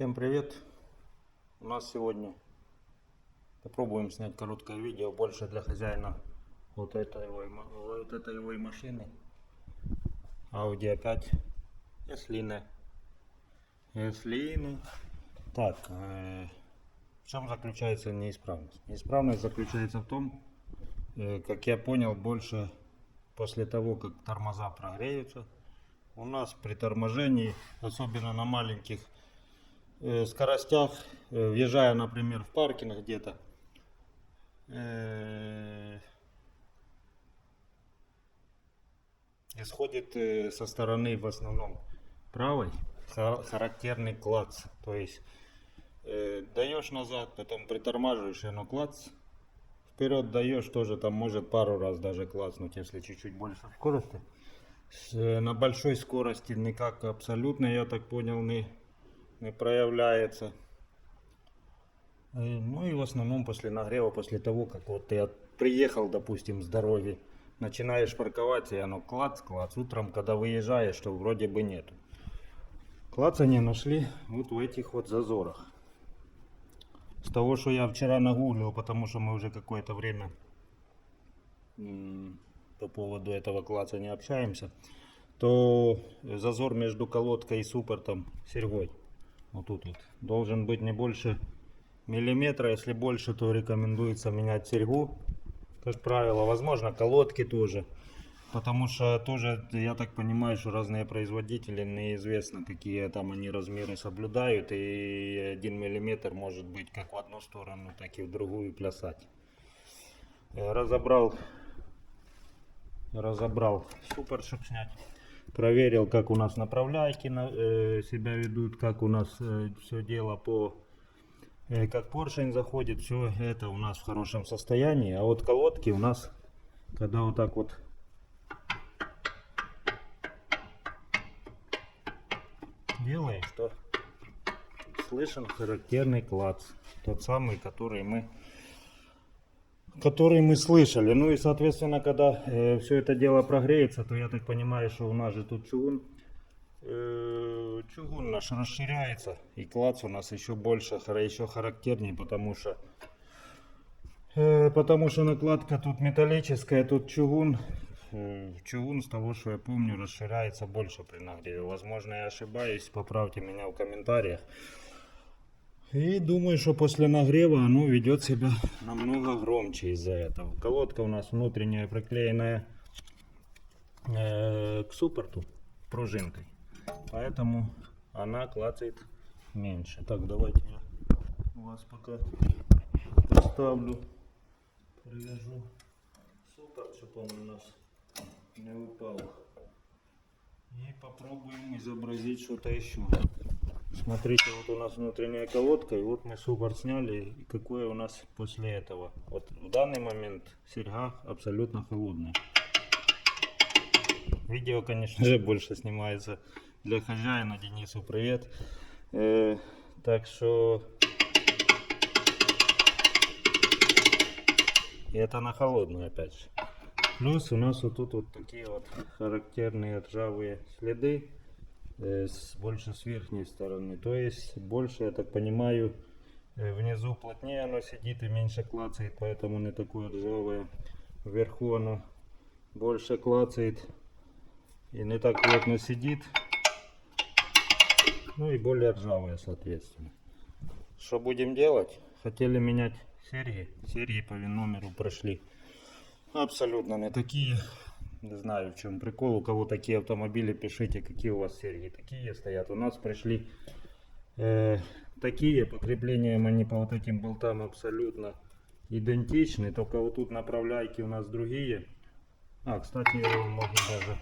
Всем привет! У нас сегодня попробуем снять короткое видео больше для хозяина вот этой его машины Audi A5 S-Line. Так, в чем заключается неисправность? Неисправность заключается в том, как я понял, больше после того, как тормоза прогреются, у нас при торможении, особенно на маленьких скоростях, въезжая, например, в паркинг где-то, исходит со стороны в основном правой характерный клац. То есть даешь назад, потом притормаживаешь, и оно клац. Вперед даешь, тоже там может пару раз даже клацнуть, если чуть-чуть больше скорости. На большой скорости никак абсолютно, я так понял, не проявляется. Ну и в основном после нагрева, после того, как вот ты приехал, допустим, с дороги, начинаешь парковаться, и оно клац-клац. Утром, когда выезжаешь, то вроде бы нету. Клацание нашли вот в этих вот зазорах. С того, что я вчера нагуглил, потому что мы уже какое-то время по поводу этого клацания общаемся, то зазор между колодкой и суппортом, серьгой, вот тут вот, должен быть не больше миллиметра. Если больше, то рекомендуется менять серьгу, как правило. Возможно, колодки тоже, потому что тоже, я так понимаю, что разные производители, неизвестно, какие там они размеры соблюдают, и 1 миллиметр может быть как в одну сторону, так и в другую плясать. Разобрал суппорт, чтобы снять. Проверил, как у нас направляйки себя ведут, как у нас все дело как поршень заходит, все это у нас в хорошем состоянии. А вот колодки у нас, когда вот так вот делаешь, то слышен характерный клац, тот самый, который мы слышали. Ну и соответственно, когда все это дело прогреется, то я так понимаю, что у нас же тут чугун наш расширяется, и клац у нас еще больше, еще характернее, потому что накладка тут металлическая, тут чугун. Чугун, с того, что я помню, расширяется больше при нагреве. Возможно, я ошибаюсь, поправьте меня в комментариях. И думаю, что после нагрева оно ведет себя намного громче из-за этого. Колодка у нас внутренняя, приклеенная к суппорту пружинкой, поэтому она клацает меньше. Так, давайте я вас пока поставлю, привяжу суппорт, чтобы он у нас не упал, и попробуем изобразить что-то еще. Смотрите, вот у нас внутренняя колодка, и вот мы суппорт сняли, и какое у нас после этого. Вот в данный момент серьга абсолютно холодная. Видео, конечно же, больше снимается для хозяина. Денису привет. Так что это на холодную опять же. Плюс у нас вот тут вот такие вот характерные ржавые следы, больше с верхней стороны. То есть больше, я так понимаю, внизу плотнее оно сидит и меньше клацает, поэтому не такое ржавое. Вверху оно больше клацает и не так плотно сидит, ну и более ржавые, соответственно. Что будем делать? Хотели менять серьги по номеру прошли абсолютно не такие. Не знаю, в чем прикол. У кого такие автомобили, пишите, какие у вас серьги такие стоят. У нас пришли такие, по креплениям они по вот этим болтам абсолютно идентичны, только вот тут направляйки у нас другие. Кстати, можно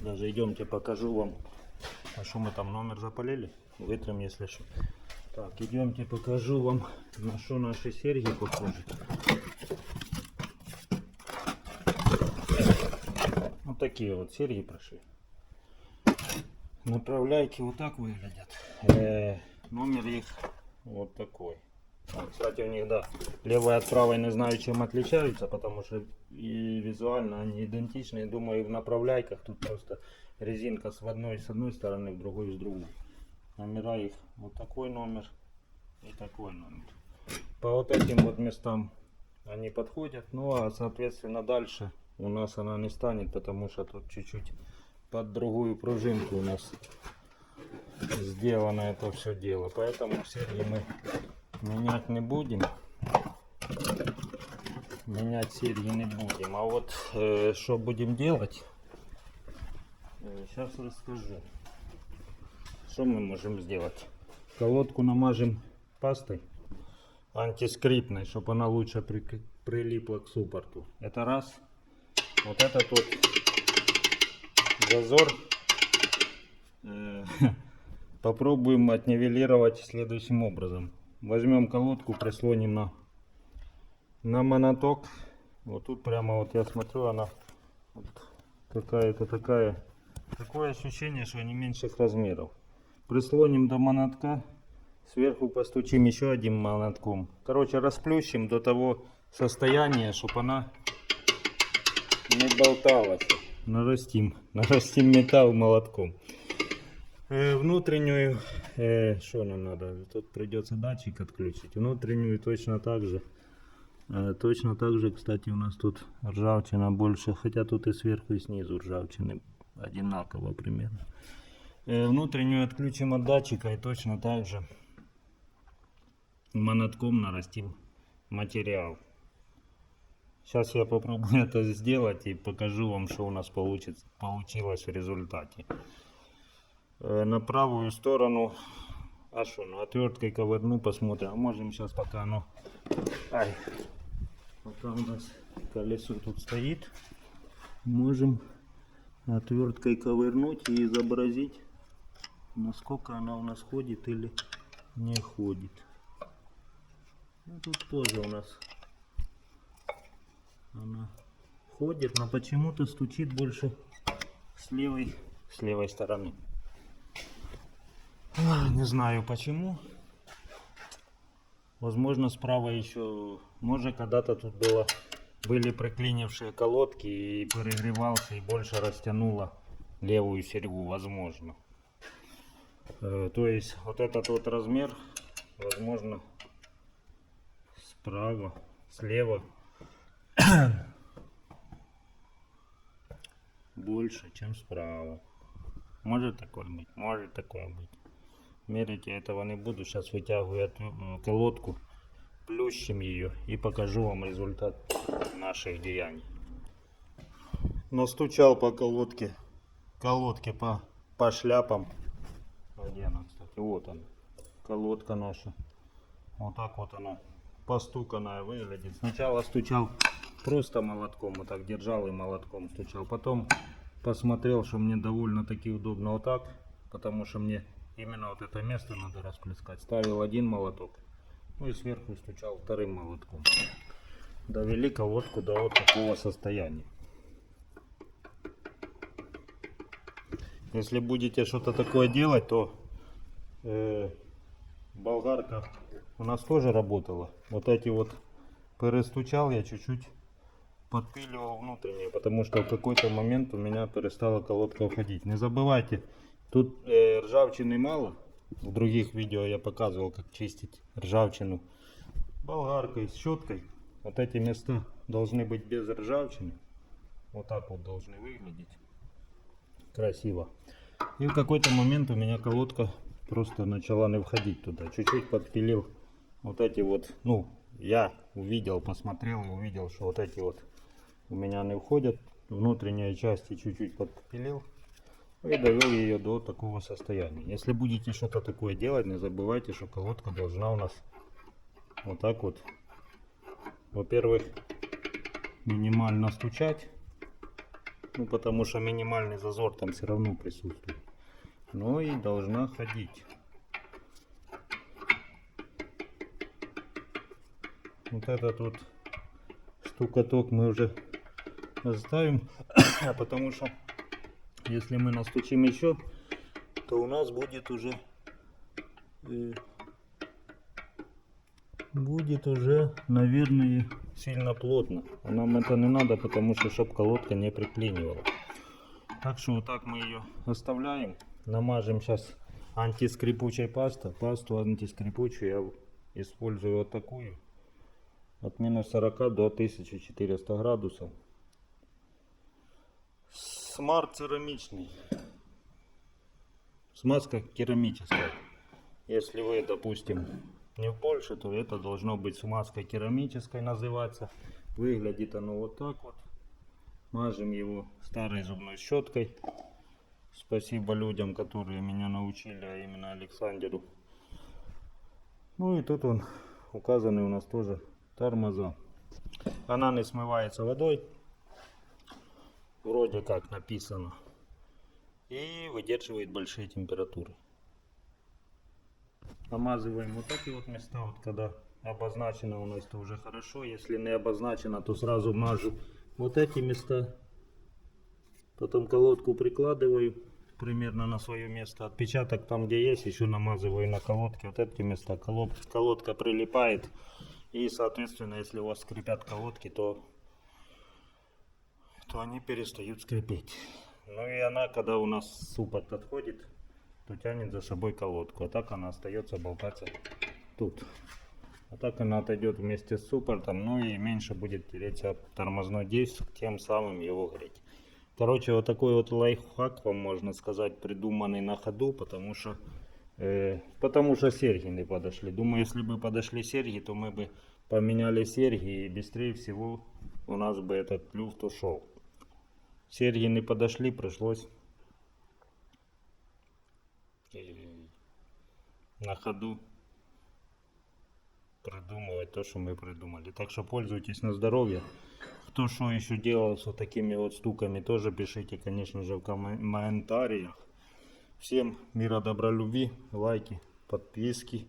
даже идемте покажу вам. А что мы там номер запалили? Вытрем, если что. Так, идемте покажу вам, на что наши серьги похожи. Вот такие вот серьги прошли. Направляйки вот так выглядят. Номер их вот такой. Кстати, у них, да, левая от правой не знаю, чем отличаются, потому что и визуально они идентичны. Думаю, в направляйках тут просто резинка с одной стороны, в другой с другой. Номера их вот такой номер и такой номер. По вот этим вот местам они подходят. Ну а соответственно дальше у нас она не станет, потому что тут чуть-чуть под другую пружинку у нас сделано это все дело. Поэтому серьги мы менять не будем. Менять серьги не будем. А вот что будем делать, сейчас расскажу. Что мы можем сделать? Колодку намажем пастой антискрипной, чтобы она лучше прилипла к суппорту. Это раз. Вот этот вот зазор попробуем отнивелировать следующим образом. Возьмем колодку, прислоним на моноток. Вот тут прямо вот я смотрю, она вот какая-то такое ощущение, что они меньших размеров. Прислоним до монотка, сверху постучим еще одним молотком. Короче, расплющим до того состояния, чтобы она не болталась. Нарастим металл молотком. Внутреннюю, что нам надо? Тут придется датчик отключить. Внутреннюю точно так же. Точно так же, кстати, у нас тут ржавчина больше, хотя тут и сверху, и снизу ржавчины одинаково примерно. Внутреннюю отключим от датчика и точно так же монотком нарастим материал. Сейчас я попробую это сделать и покажу вам, что у нас получилось в результате. На правую сторону, отверткой ковырну, посмотрим. А можем сейчас, пока оно, пока у нас колесо тут стоит, можем отверткой ковырнуть и изобразить, насколько она у нас ходит или не ходит. Ну, тут тоже у нас она ходит, но почему-то стучит больше с левой стороны. Не знаю почему. Возможно, справа еще, может, когда-то тут были приклинившие колодки и перегревался и больше растянуло левую серьгу, возможно. То есть вот этот вот размер, возможно, справа, слева больше, чем справа. Может такое быть, может такое быть. Мерить я этого не буду. Сейчас вытягиваю колодку, плющим ее и покажу вам результат наших деяний. Настучал по колодке по шляпам. Где она, кстати? Вот она, колодка наша. Вот так вот она постуканная выглядит. Сначала стучал просто молотком, вот так держал и молотком стучал. Потом посмотрел, что мне довольно-таки удобно вот так, потому что мне именно вот это место надо расплескать. Ставил один молоток, ну и сверху стучал вторым молотком. Довели колодку до вот такого состояния. Если будете что-то такое делать, то болгарка у нас тоже работала. Вот эти вот перестучал я чуть-чуть, подпиливал внутренние, потому что в какой-то момент у меня перестала колодка уходить. Не забывайте, тут ржавчины мало. В других видео я показывал, как чистить ржавчину болгаркой, щеткой. Вот эти места должны быть без ржавчины. Вот так вот должны выглядеть. Красиво. И в какой-то момент у меня колодка просто начала не входить туда. Чуть-чуть подпилил вот эти вот, ну, я увидел, посмотрел и увидел, что вот эти вот у меня не входят. Внутренние части чуть-чуть подпилил и довел ее до такого состояния. Если будете что-то такое делать, не забывайте, что колодка должна у нас вот так вот, во-первых, минимально стучать, ну, потому что минимальный зазор там все равно присутствует, но и должна ходить. Вот этот вот стукоток мы уже оставим, потому что если мы настучим еще, то у нас будет уже наверное, сильно плотно. А нам это не надо, потому что чтобы колодка не приклинивала. Так что вот так мы ее оставляем. Намажем сейчас антискрипучей пасты. Пасту антискрипучую я использую вот такую. От минус 40 до 1400 градусов. Смарт церамичный. Смазка керамическая. Если вы, допустим, не в Польше, то это должно быть смазка керамической называться. Выглядит оно вот так вот. Мажем его старой зубной щеткой. Спасибо людям, которые меня научили, а именно Александру. Ну и тут он указаны у нас тоже тормоза. Она не смывается водой. Вроде как написано. И выдерживает большие температуры. Намазываем вот такие вот места, вот когда обозначено у нас, то уже хорошо. Если не обозначено, то сразу мажу вот эти места. Потом колодку прикладываю примерно на свое место. Отпечаток там, где есть, еще намазываю на колодке вот эти места. Колодка прилипает. И соответственно, если у вас скрипят колодки, то они перестают скрипеть. Ну и она, когда у нас суппорт отходит, то тянет за собой колодку. А так она остается болтаться тут. А так она отойдет вместе с суппортом, ну и меньше будет тереться тормозной диск, тем самым его греть. Короче, вот такой вот лайфхак, вам можно сказать, придуманный на ходу, потому что серьги не подошли. Думаю, если бы подошли серьги, то мы бы поменяли серьги и быстрее всего у нас бы этот люфт ушел. Серьги не подошли, пришлось на ходу придумывать то, что мы придумали. Так что пользуйтесь на здоровье. Кто что еще делал с вот такими вот штуками, тоже пишите, конечно же, в комментариях. Всем мира, добра, любви, лайки, подписки.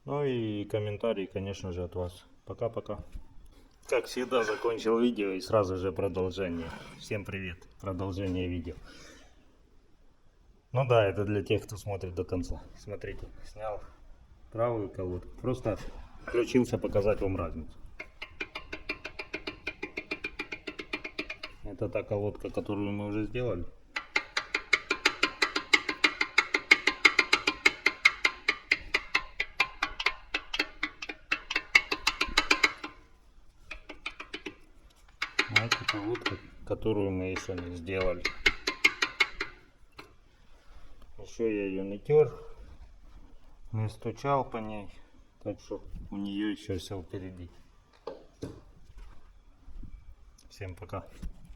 Ну и комментарии, конечно же, от вас. Пока-пока. Как всегда, закончил видео и сразу же продолжение. Всем привет. Продолжение видео. Ну да, это для тех, кто смотрит до конца. Смотрите, снял правую колодку. Просто включился показать вам разницу. Это та колодка, которую мы уже сделали. А это колодка, которую мы еще не сделали. Еще я ее не тер, не стучал по ней, так что у нее еще все впереди. Всем пока.